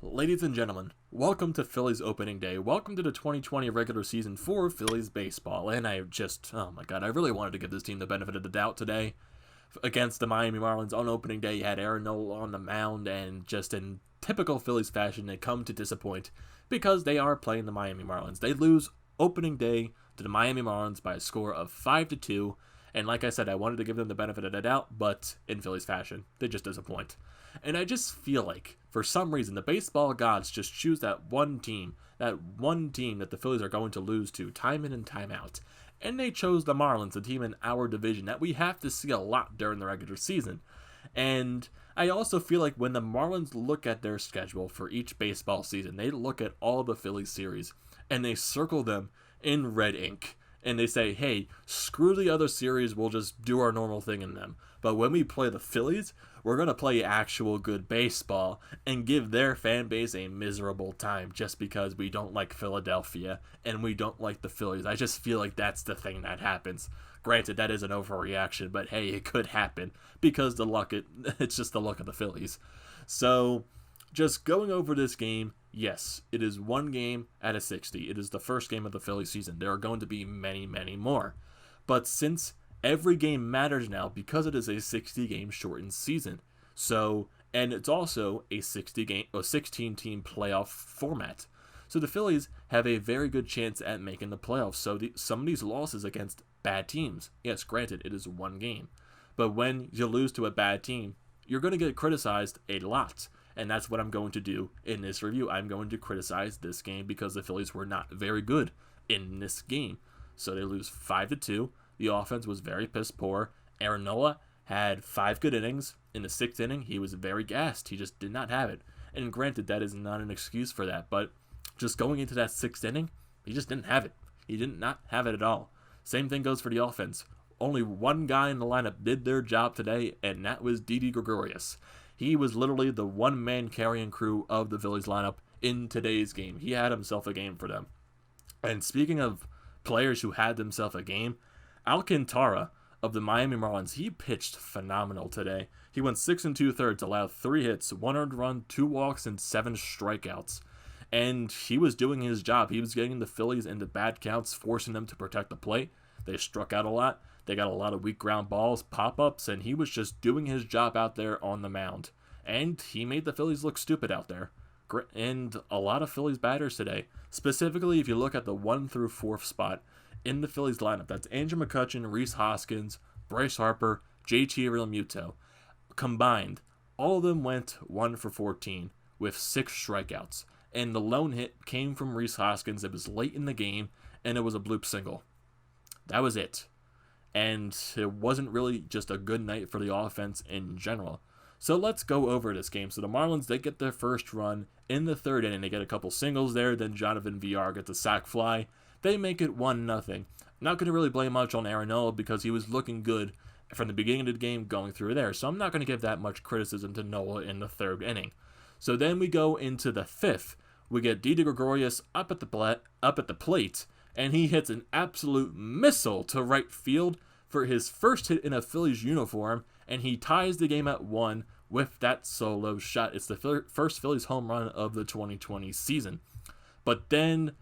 ladies and gentlemen, welcome to Phillies opening day. Welcome to the 2020 regular season for Phillies baseball. And oh my god, I really wanted to give this team the benefit of the doubt today. Against the Miami Marlins on opening day, you had Nola on the mound, and just in typical Phillies fashion, they come to disappoint because they are playing the Miami Marlins. They lose opening day to the Miami Marlins by a score of 5-2. And like I said, I wanted to give them the benefit of the doubt, but in Phillies fashion, they just disappoint. And I just feel like, for some reason, the baseball gods just choose that one team that the Phillies are going to lose to time in and time out. And they chose the Marlins, a team in our division that we have to see a lot during the regular season. And I also feel like when the Marlins look at their schedule for each baseball season, they look at all the Phillies series, and they circle them in red ink. And they say, hey, screw the other series, we'll just do our normal thing in them. But when we play the Phillies, we're going to play actual good baseball and give their fan base a miserable time just because we don't like Philadelphia and we don't like the Phillies. I just feel like that's the thing that happens. Granted, that is an overreaction, but hey, it could happen because it's just the luck of the Phillies. So, just going over this game, yes, it is one game out of 60. It is the first game of the Phillies season. There are going to be many, many more. But since every game matters now because it is a 60-game shortened season. And it's also a 16-team playoff format. So the Phillies have a very good chance at making the playoffs. So some of these losses against bad teams, yes, granted, it is one game. But when you lose to a bad team, you're going to get criticized a lot. And that's what I'm going to do in this review. I'm going to criticize this game because the Phillies were not very good in this game. So they lose 5-2. The offense was very piss poor. Nola had 5 good innings. In the 6th inning, he was very gassed. He just did not have it. And granted, that is not an excuse for that. But just going into that 6th inning, he just didn't have it. He did not have it at all. Same thing goes for the offense. Only one guy in the lineup did their job today, and that was Didi Gregorius. He was literally the one-man carrying crew of the Phillies lineup in today's game. He had himself a game for them. And speaking of players who had themselves a game, Alcantara of the Miami Marlins, he pitched phenomenal today. He went 6 2/3, allowed 3 hits, 1 earned run, 2 walks, and 7 strikeouts. And he was doing his job. He was getting the Phillies into bad counts, forcing them to protect the plate. They struck out a lot. They got a lot of weak ground balls, pop-ups, and he was just doing his job out there on the mound. And he made the Phillies look stupid out there. And a lot of Phillies batters today. Specifically, if you look at the 1 through 4th spot in the Phillies lineup, that's Andrew McCutchen, Rhys Hoskins, Bryce Harper, JT Realmuto. Combined, all of them went 1 for 14 with 6 strikeouts. And the lone hit came from Rhys Hoskins. It was late in the game, and it was a bloop single. That was it. And it wasn't really just a good night for the offense in general. So let's go over this game. So the Marlins, they get their first run in the 3rd inning. They get a couple singles there. Then Jonathan VR gets a sac fly. They make it 1-0. Not going to really blame much on Nola because he was looking good from the beginning of the game going through there. So I'm not going to give that much criticism to Nola in the 3rd inning. So then we go into the 5th. We get Didi Gregorius up at the plate. And he hits an absolute missile to right field for his first hit in a Phillies uniform, and he ties the game at 1 with that solo shot. It's the first Phillies home run of the 2020 season. But then,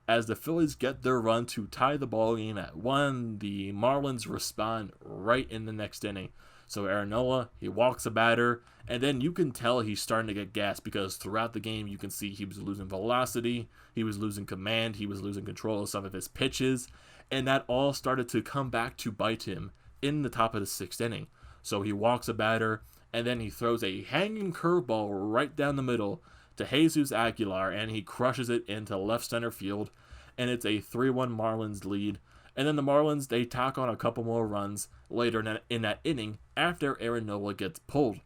as the Phillies get their run to tie the ball game at 1, the Marlins respond right in the next inning. So Nola, he walks a batter, and then you can tell he's starting to get gassed because throughout the game you can see he was losing velocity, he was losing command, he was losing control of some of his pitches, and that all started to come back to bite him in the top of the 6th inning. So he walks a batter, and then he throws a hanging curveball right down the middle to Jesus Aguilar, and he crushes it into left center field, and it's a 3-1 Marlins lead. And then the Marlins, they tack on a couple more runs later in that inning after Nola gets pulled.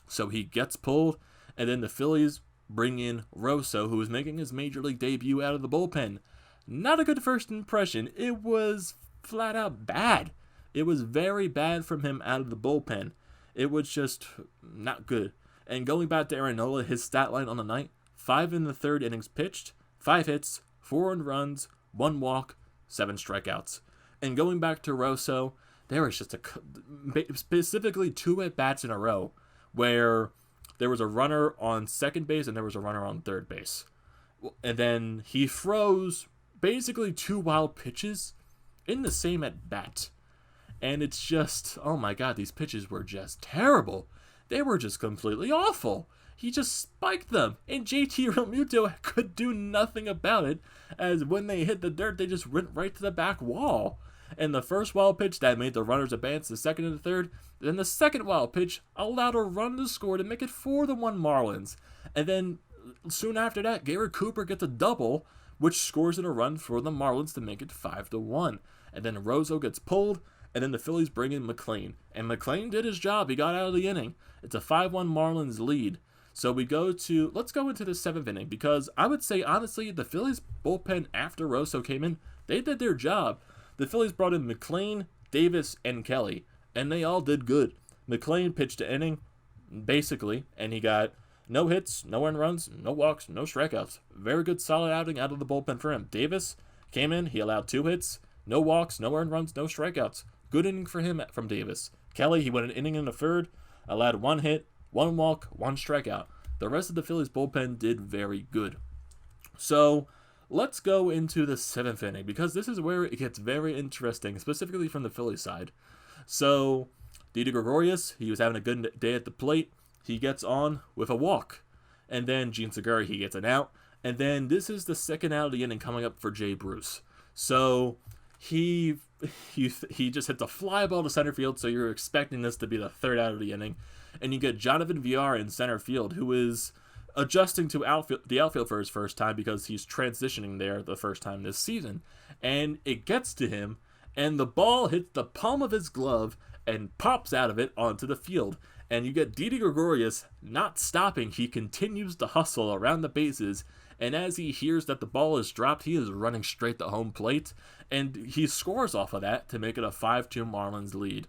So he gets pulled, and then the Phillies bring in Rosso, who is making his major league debut out of the bullpen. Not a good first impression. It was flat out bad. It was very bad from him out of the bullpen. It was just not good. And going back to Nola, his stat line on the night, 5 in the 3rd innings pitched, 5 hits, 4 earned runs, 1 walk, 7 strikeouts. And going back to Rosso, there was just specifically 2 at-bats in a row where there was a runner on second base and there was a runner on third base. And then he throws basically 2 wild pitches in the same at bat. And it's just, oh my god, these pitches were just terrible. They were just completely awful. He just spiked them, and JT Realmuto could do nothing about it, as when they hit the dirt, they just went right to the back wall. And the first wild pitch, that made the runners advance the second and the third. Then the second wild pitch allowed a run to score to make it 4-1 Marlins. And then soon after that, Garrett Cooper gets a double, which scores in a run for the Marlins to make it 5-1. And then Rosso gets pulled, and then the Phillies bring in McLean. And McLean did his job. He got out of the inning. It's a 5-1 Marlins lead. So let's go into the 7th inning, because I would say, honestly, the Phillies bullpen after Rosso came in, they did their job. The Phillies brought in McLean, Davis, and Kelly, and they all did good. McLean pitched an inning, basically, and he got no hits, no earned runs, no walks, no strikeouts. Very good, solid outing out of the bullpen for him. Davis came in, he allowed 2 hits, no walks, no earned runs, no strikeouts. Good inning for him from Davis. Kelly, he went an inning in the third, allowed 1 hit, 1 walk, 1 strikeout. The rest of the Phillies bullpen did very good. So let's go into the 7th inning, because this is where it gets very interesting, specifically from the Phillies side. So Didi Gregorius, he was having a good day at the plate. He gets on with a walk. And then Jean Segura, he gets an out. And then this is the second out of the inning coming up for Jay Bruce. So he just hits a fly ball to center field, so you're expecting this to be the third out of the inning. And you get Jonathan Villar in center field, who is adjusting to the outfield for his first time, because he's transitioning there the first time this season. And it gets to him, and the ball hits the palm of his glove and pops out of it onto the field. And you get Didi Gregorius not stopping. He continues to hustle around the bases, and as he hears that the ball is dropped, he is running straight to home plate, and he scores off of that to make it a 5-2 Marlins lead.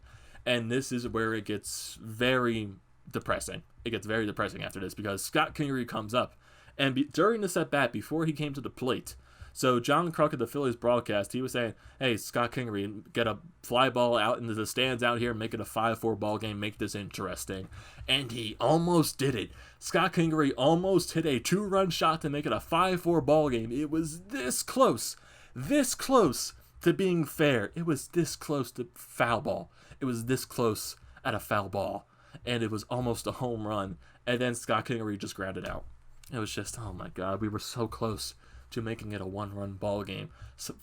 And this is where it gets very depressing. It gets very depressing after this, because Scott Kingery comes up, and during this at-bat, before he came to the plate, so John Kruk at the Phillies broadcast, he was saying, hey, Scott Kingery, get a fly ball out into the stands out here, make it a 5-4 ball game, make this interesting. And he almost did it. Scott Kingery almost hit a 2-run shot to make it a 5-4 ball game. It was this close to being fair. It was this close to foul ball. It was this close at a foul ball. And it was almost a home run. And then Scott Kingery just grounded out. It was just, oh my God, we were so close to making it a 1-run ball game. So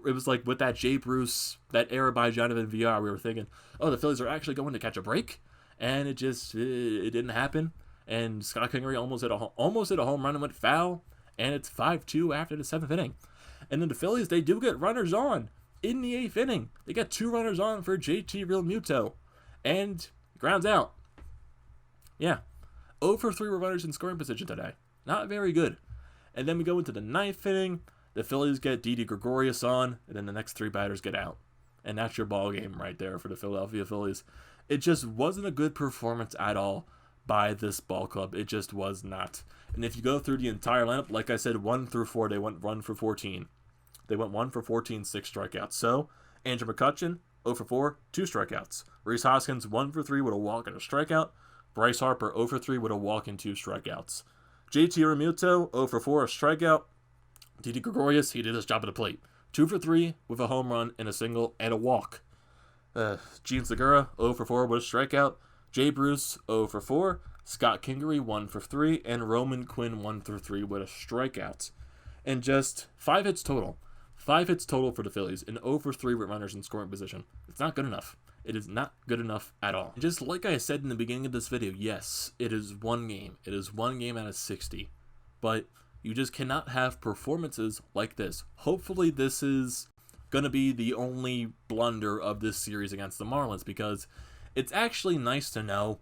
it was like with that Jay Bruce, that error by Jonathan Villar, we were thinking, oh, the Phillies are actually going to catch a break, and it didn't happen. And Scott Kingery almost hit a home run and went foul, and it's 5-2 after the 7th inning. And then the Phillies, they do get runners on in the 8th inning. They got 2 runners on for JT Realmuto, and grounds out. Yeah, 0 for 3 were runners in scoring position today. Not very good. And then we go into the 9th inning. The Phillies get Didi Gregorius on, and then the next 3 batters get out. And that's your ball game right there for the Philadelphia Phillies. It just wasn't a good performance at all by this ball club. It just was not. And if you go through the entire lineup, like I said, 1 through 4, they went 1 for 14. They went 1 for 14, 6 strikeouts. So, Andrew McCutchen, 0 for 4, 2 strikeouts. Rhys Hoskins, 1 for 3 with a walk and a strikeout. Bryce Harper, 0 for 3 with a walk and 2 strikeouts. JT Realmuto, 0 for 4, a strikeout. Didi Gregorius, he did his job at the plate. 2 for 3 with a home run and a single and a walk. Jean Segura, 0 for 4 with a strikeout. Jay Bruce, 0 for 4. Scott Kingery, 1 for 3. And Roman Quinn, 1 for 3 with a strikeout. And just 5 hits total. 5 hits total for the Phillies, and 0 for 3 with runners in scoring position. It's not good enough. It is not good enough at all. Just like I said in the beginning of this video, yes, it is 1 game. It is 1 game out of 60. But you just cannot have performances like this. Hopefully this is going to be the only blunder of this series against the Marlins, because it's actually nice to know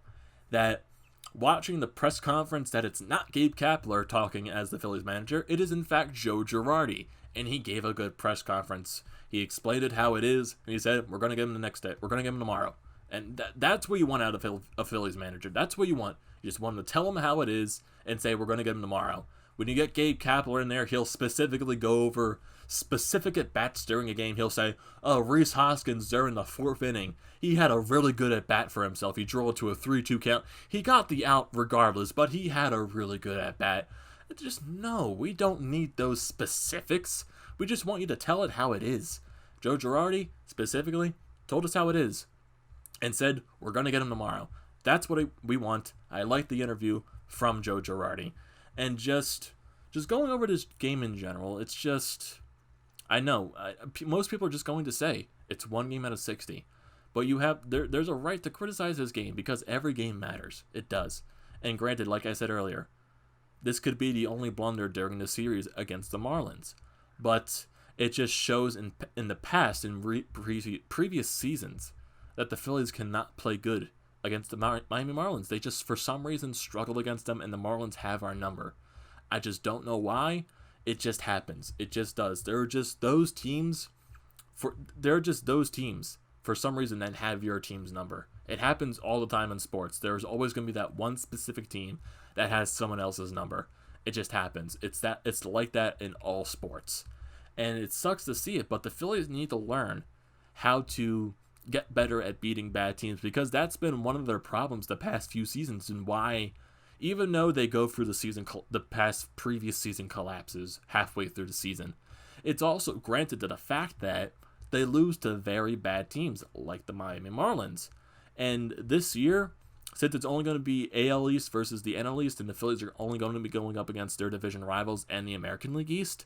that watching the press conference that it's not Gabe Kapler talking as the Phillies manager, it is in fact Joe Girardi, and he gave a good press conference. He explained it how it is, and he said, we're going to get him the next day. We're going to get him tomorrow. And that's what you want out of a Phillies manager. That's what you want. You just want him to tell him how it is and say, we're going to get him tomorrow. When you get Gabe Kapler in there, he'll specifically go over specific at-bats during a game. He'll say, oh, Rhys Hoskins during the 4th inning, he had a really good at-bat for himself. He drove it to a 3-2 count. He got the out regardless, but he had a really good at-bat. It's just, no, we don't need those specifics. We just want you to tell it how it is. Joe Girardi, specifically, told us how it is and said, we're going to get him tomorrow. That's what we want. I like the interview from Joe Girardi. And just going over this game in general, it's just, I know, most people are just going to say it's 1 game out of 60. But there's a right to criticize this game because every game matters. It does. And granted, like I said earlier, this could be the only blunder during the series against the Marlins. But it just shows in the past, in previous seasons, that the Phillies cannot play good against the Miami Marlins. They just, for some reason, struggle against them, and the Marlins have our number. I just don't know why. It just happens. It just does. There are just those teams, for some reason, that have your team's number. It happens all the time in sports. There's always going to be that one specific team that has someone else's number. It just happens. It's like that in all sports. And it sucks to see it, but the Phillies need to learn how to get better at beating bad teams, because that's been one of their problems the past few seasons, and why, even though they go through the previous season collapses halfway through the season, it's also granted to the fact that they lose to very bad teams like the Miami Marlins. And this year, since it's only going to be AL East versus the NL East, and the Phillies are only going to be going up against their division rivals and the American League East,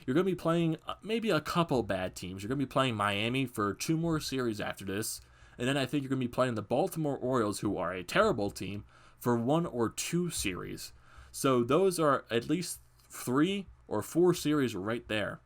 you're going to be playing maybe a couple bad teams. You're going to be playing Miami for 2 more series after this, and then I think you're going to be playing the Baltimore Orioles, who are a terrible team, for 1 or 2 series. So those are at least 3 or 4 series right there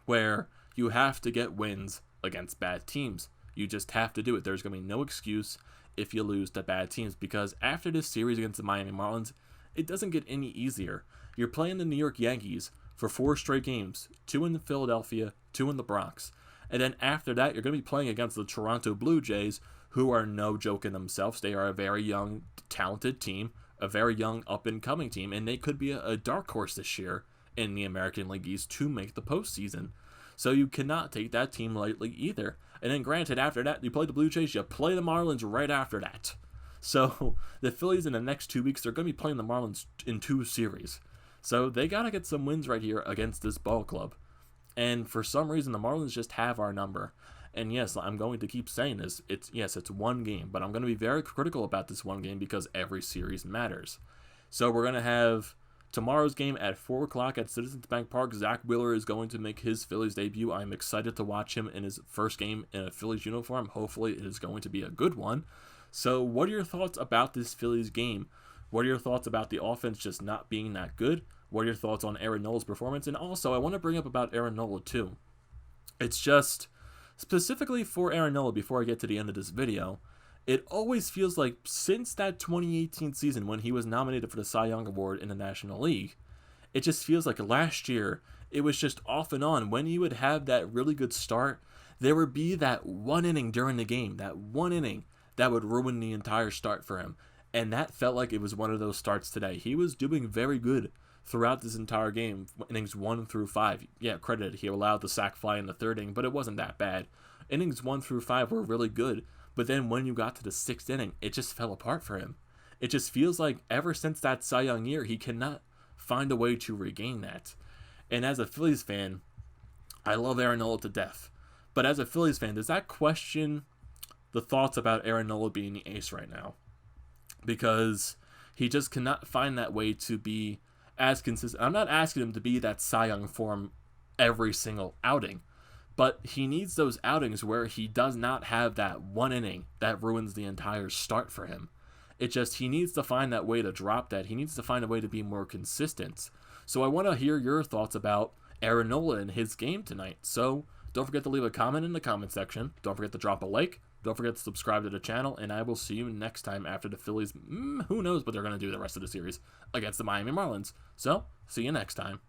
where you have to get wins against bad teams. You just have to do it. There's going to be no excuse if you lose to bad teams, because after this series against the Miami Marlins, it doesn't get any easier. You're playing the New York Yankees for 4 straight games, 2 in Philadelphia, 2 in the Bronx. And then after that, you're going to be playing against the Toronto Blue Jays, who are no joke in themselves. They are a very young, talented team, a very young, up-and-coming team, and they could be a dark horse this year in the American League East to make the postseason. So you cannot take that team lightly either. And then granted, after that, you play the Blue Jays, you play the Marlins right after that. So the Phillies in the next 2 weeks, they're going to be playing the Marlins in 2 series. So they got to get some wins right here against this ball club. And for some reason, the Marlins just have our number. And yes, I'm going to keep saying this. It's 1 game, but I'm going to be very critical about this 1 game because every series matters. So we're going to have tomorrow's game at 4 o'clock at Citizens Bank Park. Zack Wheeler is going to make his Phillies debut. I'm excited to watch him in his first game in a Phillies uniform. Hopefully it is going to be a good one. So what are your thoughts about this Phillies game? What are your thoughts about the offense just not being that good? What are your thoughts on Aaron Nola's performance? And also, I want to bring up about Aaron Nola too. It's just, specifically for Aaron Nola, before I get to the end of this video, it always feels like since that 2018 season when he was nominated for the Cy Young Award in the National League, it just feels like last year, it was just off and on. When he would have that really good start, there would be that 1 inning during the game, that 1 inning that would ruin the entire start for him. And that felt like it was one of those starts today. He was doing very good throughout this entire game, innings 1 through 5. Yeah, credited, he allowed the sac fly in the 3rd inning, but it wasn't that bad. Innings 1 through 5 were really good, but then when you got to the 6th inning, it just fell apart for him. It just feels like ever since that Cy Young year, he cannot find a way to regain that. And as a Phillies fan, I love Aaron Nola to death. But as a Phillies fan, does that question the thoughts about Aaron Nola being the ace right now? Because he just cannot find that way to be as consistent. I'm not asking him to be that Cy Young form every single outing, but he needs those outings where he does not have that 1 inning that ruins the entire start for him. He needs to find that way to drop that. He needs to find a way to be more consistent. So I want to hear your thoughts about Aaron Nola and his game tonight. So don't forget to leave a comment in the comment section. Don't forget to drop a like. Don't forget to subscribe to the channel, and I will see you next time after the Phillies, who knows what they're going to do the rest of the series against the Miami Marlins. So, see you next time.